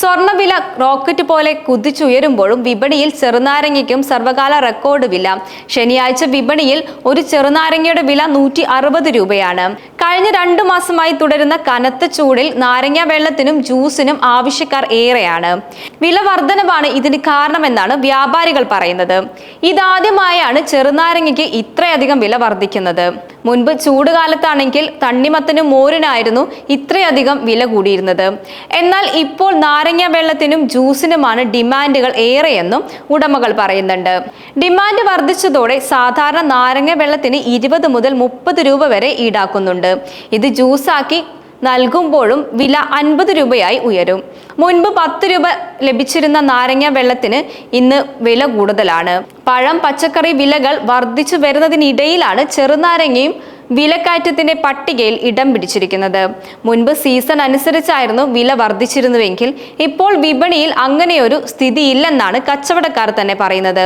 സ്വർണ്ണവില റോക്കറ്റ് പോലെ കുതിച്ചുയരുമ്പോഴും വിപണിയിൽ ചെറുനാരങ്ങയ്ക്കും സർവകാല റെക്കോർഡ് വില. ശനിയാഴ്ച വിപണിയിൽ ഒരു ചെറുനാരങ്ങയുടെ വില 160 രൂപയാണ്. കഴിഞ്ഞ 2 മാസമായി തുടരുന്ന കനത്ത ചൂടിൽ നാരങ്ങ വെള്ളത്തിനും ജ്യൂസിനും ആവശ്യക്കാർ ഏറെയാണ്. വില വർധനവാണ് ഇതിന് കാരണമെന്നാണ് വ്യാപാരികൾ പറയുന്നത്. ഇതാദ്യമായാണ് ചെറുനാരങ്ങയ്ക്ക് ഇത്രയധികം വില വർദ്ധിക്കുന്നത്. മുൻപ് ചൂടുകാലത്താണെങ്കിൽ തണ്ണിമത്തനും മോരിനായിരുന്നു ഇത്രയധികം വില കൂടിയിരുന്നത്. എന്നാൽ ഇപ്പോൾ നാരങ്ങ വെള്ളത്തിനും ജ്യൂസിനുമാണ് ഡിമാൻഡുകൾ ഏറെയെന്നും ഉടമകൾ പറയുന്നുണ്ട്. ഡിമാൻഡ് വർദ്ധിച്ചതോടെ സാധാരണ നാരങ്ങ വെള്ളത്തിന് 20 മുതൽ 30 രൂപ വരെ ഈടാക്കുന്നുണ്ട്. ഇത് ജ്യൂസാക്കി നൽകുമ്പോഴും വില 50 രൂപയായി ഉയരും. മുൻപ് 10 രൂപ ലഭിച്ചിരുന്ന നാരങ്ങ വെള്ളത്തിന് ഇന്ന് വില കൂടുതലാണ്. പഴം പച്ചക്കറി വിലകൾ വർദ്ധിച്ചു വരുന്നതിനിടയിലാണ് ചെറുനാരങ്ങയും വിലക്കയറ്റത്തിന്റെ പട്ടികയിൽ ഇടം പിടിച്ചിരിക്കുന്നത്. മുൻപ് സീസൺ അനുസരിച്ചായിരുന്നു വില വർദ്ധിച്ചിരുന്നുവെങ്കിൽ ഇപ്പോൾ വിപണിയിൽ അങ്ങനെയൊരു സ്ഥിതിയില്ലെന്നാണ് കച്ചവടക്കാർ തന്നെ പറയുന്നത്.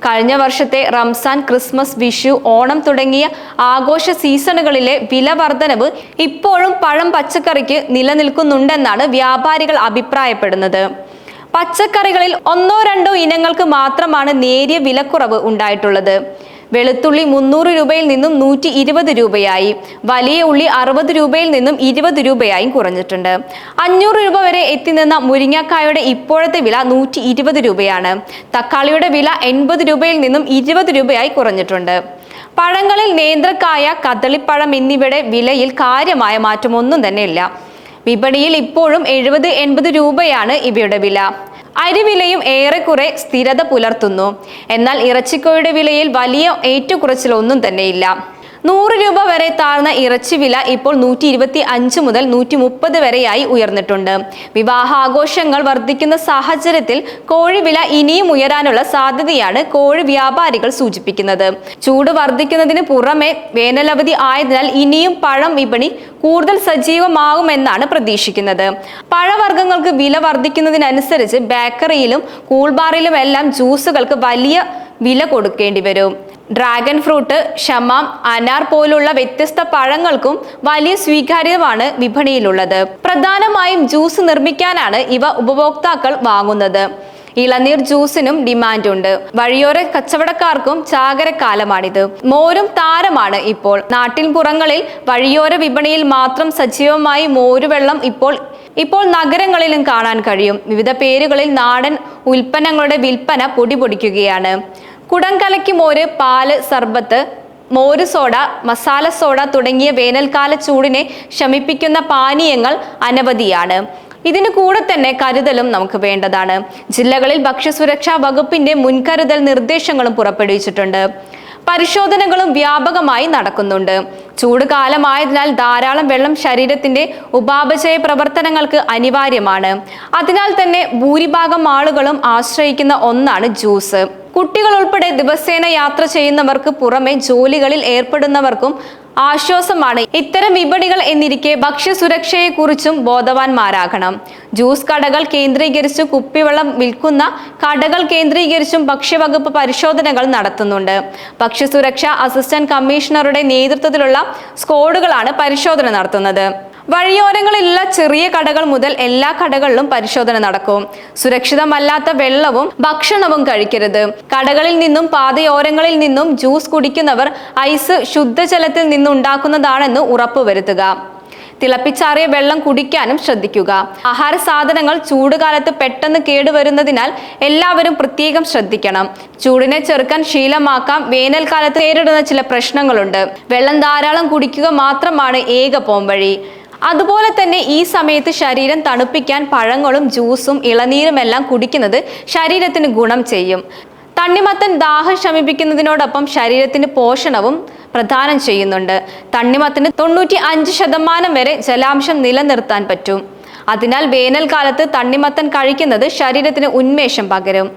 കഴിഞ്ഞ വർഷത്തെ റംസാൻ, ക്രിസ്മസ്, വിഷു, ഓണം തുടങ്ങിയ ആഘോഷ സീസണുകളിലെ വില വർധനവ് ഇപ്പോഴും പഴം പച്ചക്കറിക്ക് നിലനിൽക്കുന്നുണ്ടെന്നാണ് വ്യാപാരികൾ അഭിപ്രായപ്പെടുന്നത്. പച്ചക്കറികളിൽ 1-2 ഇനങ്ങൾക്ക് മാത്രമാണ് നേരിയ വിലക്കുറവ് ഉണ്ടായിട്ടുള്ളത്. വെളുത്തുള്ളി 300 രൂപയിൽ നിന്നും 120 രൂപയായി, വലിയ ഉള്ളി 60 രൂപയിൽ നിന്നും 20 രൂപയായും കുറഞ്ഞിട്ടുണ്ട്. 500 രൂപ വരെ എത്തി നിന്ന മുരിങ്ങക്കായുടെ ഇപ്പോഴത്തെ വില 120 രൂപയാണ്. തക്കാളിയുടെ വില 80 രൂപയിൽ നിന്നും 20 രൂപയായി കുറഞ്ഞിട്ടുണ്ട്. പഴങ്ങളിൽ നേന്ത്രക്കായ, കദളിപ്പഴം എന്നിവയുടെ വിലയിൽ കാര്യമായ മാറ്റമൊന്നും തന്നെ ഇല്ല. വിപണിയിൽ ഇപ്പോഴും 70-80 രൂപയാണ് ഇവയുടെ വില. അരിവിലയും ഏറെക്കുറെ സ്ഥിരത പുലർത്തുന്നു. എന്നാൽ ഇറച്ചിക്കോയുടെ വിലയിൽ വലിയ ഏറ്റക്കുറച്ചിലൊന്നും തന്നെയില്ല. 100 രൂപ വരെ താഴ്ന്ന ഇറച്ചി വില ഇപ്പോൾ 125 മുതൽ 130 വരെയായി ഉയർന്നിട്ടുണ്ട്. വിവാഹാഘോഷങ്ങൾ വർദ്ധിക്കുന്ന സാഹചര്യത്തിൽ കോഴി വില ഇനിയും ഉയരാനുള്ള സാധ്യതയാണ് കോഴി വ്യാപാരികൾ സൂചിപ്പിക്കുന്നത്. ചൂട് വർദ്ധിക്കുന്നതിന് പുറമെ വേനലവധി ആയതിനാൽ ഇനിയും പഴം വിപണി കൂടുതൽ സജീവമാകുമെന്നാണ് പ്രതീക്ഷിക്കുന്നത്. പഴവർഗ്ഗങ്ങൾക്ക് വില വർദ്ധിക്കുന്നതിനനുസരിച്ച് ബേക്കറിയിലും കൂൾബാറിലും എല്ലാം ജ്യൂസുകൾക്ക് വലിയ വില കൊടുക്കേണ്ടി വരും. ഡ്രാഗൺ ഫ്രൂട്ട്, ഷമാം, അനാർ പോലുള്ള വ്യത്യസ്ത പഴങ്ങൾക്കും വലിയ സ്വീകാര്യമാണ് വിപണിയിലുള്ളത്. പ്രധാനമായും ജ്യൂസ് നിർമ്മിക്കാനാണ് ഇവ ഉപഭോക്താക്കൾ വാങ്ങുന്നത്. ഇളനീർ ജ്യൂസിനും ഡിമാൻഡുണ്ട്. വഴിയോര കച്ചവടക്കാർക്കും ചാകരക്കാലമാണിത്. മോരും താരമാണ് ഇപ്പോൾ. നാട്ടിൻ പുറങ്ങളിൽ വഴിയോര വിപണിയിൽ മാത്രം സജീവമായി മോരുവെള്ളം ഇപ്പോൾ നഗരങ്ങളിലും കാണാൻ കഴിയും. വിവിധ പേരുകളിൽ നാടൻ ഉൽപ്പന്നങ്ങളുടെ വിൽപ്പന പൊടിപൊടിക്കുകയാണ്. കുടംകലക്കി മോര്, പാല്, സർബത്ത്, മോര് സോഡ, മസാല സോഡ തുടങ്ങിയ വേനൽക്കാല ചൂടിനെ ശമിപ്പിക്കുന്ന പാനീയങ്ങൾ അനവധിയാണ്. ഇതിനു കൂടെ തന്നെ കരുതലും നമുക്ക് വേണ്ടതാണ്. ജില്ലകളിൽ ഭക്ഷ്യസുരക്ഷാ വകുപ്പിന്റെ മുൻകരുതൽ നിർദ്ദേശങ്ങളും പുറപ്പെടുവിച്ചിട്ടുണ്ട്. പരിശോധനകളും വ്യാപകമായി നടക്കുന്നുണ്ട്. ചൂട് കാലമായതിനാൽ ധാരാളം വെള്ളം ശരീരത്തിന്റെ ഉപാപചയ പ്രവർത്തനങ്ങൾക്ക് അനിവാര്യമാണ്. അതിനാൽ തന്നെ ഭൂരിഭാഗം ആളുകളും ആശ്രയിക്കുന്ന ഒന്നാണ് ജ്യൂസ്. കുട്ടികൾ ഉൾപ്പെടെ ദിവസേന യാത്ര ചെയ്യുന്നവർക്ക് പുറമെ ജോലികളിൽ ഏർപ്പെടുന്നവർക്കും ആശ്വാസമാണ് ഇത്തരം വിപണികൾ എന്നിരിക്കെ ഭക്ഷ്യസുരക്ഷയെക്കുറിച്ചും ബോധവാന്മാരാകണം. ജ്യൂസ് കടകൾ കേന്ദ്രീകരിച്ചും കുപ്പിവെള്ളം വിൽക്കുന്ന കടകൾ കേന്ദ്രീകരിച്ചും ഭക്ഷ്യവകുപ്പ് പരിശോധനകൾ നടത്തുന്നുണ്ട്. ഭക്ഷ്യസുരക്ഷാ അസിസ്റ്റന്റ് കമ്മീഷണറുടെ നേതൃത്വത്തിലുള്ള സ്ക്വാഡുകളാണ് പരിശോധന നടത്തുന്നത്. വഴിയോരങ്ങളിലുള്ള ചെറിയ കടകൾ മുതൽ എല്ലാ കടകളിലും പരിശോധന നടക്കും. സുരക്ഷിതമല്ലാത്ത വെള്ളവും ഭക്ഷണവും കഴിക്കരുത്. കടകളിൽ നിന്നും പാതയോരങ്ങളിൽ നിന്നും ജ്യൂസ് കുടിക്കുന്നവർ ഐസ് ശുദ്ധജലത്തിൽ നിന്നുണ്ടാക്കുന്നതാണെന്ന് ഉറപ്പുവരുത്തുക. തിളപ്പിച്ചാറിയ വെള്ളം കുടിക്കാനും ശ്രദ്ധിക്കുക. ആഹാര സാധനങ്ങൾ ചൂടുകാലത്ത് പെട്ടെന്ന് കേടുവരുന്നതിനാൽ എല്ലാവരും പ്രത്യേകം ശ്രദ്ധിക്കണം. ചൂടിനെ ചെറുക്കാൻ ശീലമാക്കാം. വേനൽക്കാലത്ത് നേരിടുന്ന ചില പ്രശ്നങ്ങളുണ്ട്. വെള്ളം ധാരാളം കുടിക്കുക മാത്രമാണ് ഏക പോംവഴി. അതുപോലെ തന്നെ ഈ സമയത്ത് ശരീരം തണുപ്പിക്കാൻ പഴങ്ങളും ജ്യൂസും ഇളനീരുമെല്ലാം കുടിക്കുന്നത് ശരീരത്തിന് ഗുണം ചെയ്യും. തണ്ണിമത്തൻ ദാഹം ശമിപ്പിക്കുന്നതിനോടൊപ്പം ശരീരത്തിന് പോഷണവും പ്രദാനം ചെയ്യുന്നുണ്ട്. തണ്ണിമത്തന് 95% വരെ ജലാംശം നിലനിർത്താൻ പറ്റും. അതിനാൽ വേനൽക്കാലത്ത് തണ്ണിമത്തൻ കഴിക്കുന്നത് ശരീരത്തിന് ഉന്മേഷം പകരും.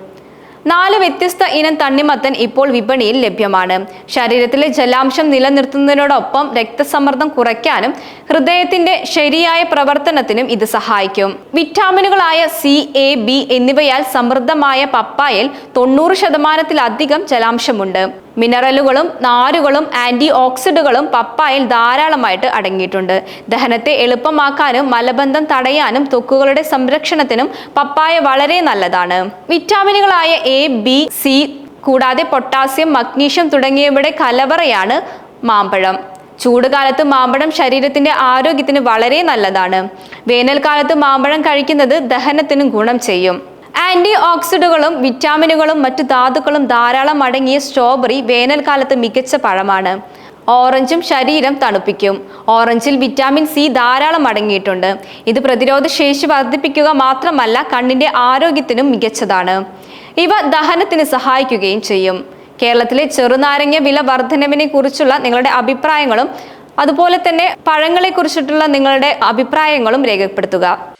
4 വ്യത്യസ്ത ഇനം തണ്ണിമത്തൻ ഇപ്പോൾ വിപണിയിൽ ലഭ്യമാണ്. ശരീരത്തിലെ ജലാംശം നിലനിർത്തുന്നതിനോടൊപ്പം രക്തസമ്മർദ്ദം കുറയ്ക്കാനും ഹൃദയത്തിന്റെ ശരിയായ പ്രവർത്തനത്തിനും ഇത് സഹായിക്കും. വിറ്റാമിനുകളായ C, A, B എന്നിവയാൽ സമൃദ്ധമായ പപ്പായയിൽ 90%-ലധികം ജലാംശമുണ്ട്. മിനറലുകളും നാരുകളും ആന്റി ഓക്സിഡുകളും പപ്പായയിൽ ധാരാളമായിട്ട് അടങ്ങിയിട്ടുണ്ട്. ദഹനത്തെ എളുപ്പമാക്കാനും മലബന്ധം തടയാനും ത്വക്കുകളുടെ സംരക്ഷണത്തിനും പപ്പായ വളരെ നല്ലതാണ്. വിറ്റാമിനുകളായ എ, ബി, സി കൂടാതെ പൊട്ടാസ്യം, മഗ്നീഷ്യം തുടങ്ങിയവയുടെ കലവറയാണ് മാമ്പഴം. ചൂടുകാലത്ത് മാമ്പഴം ശരീരത്തിന്റെ ആരോഗ്യത്തിന് വളരെ നല്ലതാണ്. വേനൽക്കാലത്ത് മാമ്പഴം കഴിക്കുന്നത് ദഹനത്തിനും ഗുണം ചെയ്യും. ആന്റി ഓക്സിഡുകളും വിറ്റാമിനുകളും മറ്റു ധാതുക്കളും ധാരാളം അടങ്ങിയ സ്ട്രോബെറി വേനൽക്കാലത്ത് മികച്ച പഴമാണ്. ഓറഞ്ചും ശരീരം തണുപ്പിക്കും. ഓറഞ്ചിൽ വിറ്റാമിൻ സി ധാരാളം അടങ്ങിയിട്ടുണ്ട്. ഇത് പ്രതിരോധ ശേഷി വർദ്ധിപ്പിക്കുക മാത്രമല്ല കണ്ണിന്റെ ആരോഗ്യത്തിനും മികച്ചതാണ്. ഇവ ദഹനത്തിന് സഹായിക്കുകയും ചെയ്യും. കേരളത്തിലെ ചെറുനാരങ്ങ വില വർധനവിനെ കുറിച്ചുള്ള നിങ്ങളുടെ അഭിപ്രായങ്ങളും അതുപോലെ തന്നെ പഴങ്ങളെ കുറിച്ചിട്ടുള്ള നിങ്ങളുടെ അഭിപ്രായങ്ങളും രേഖപ്പെടുത്തുക.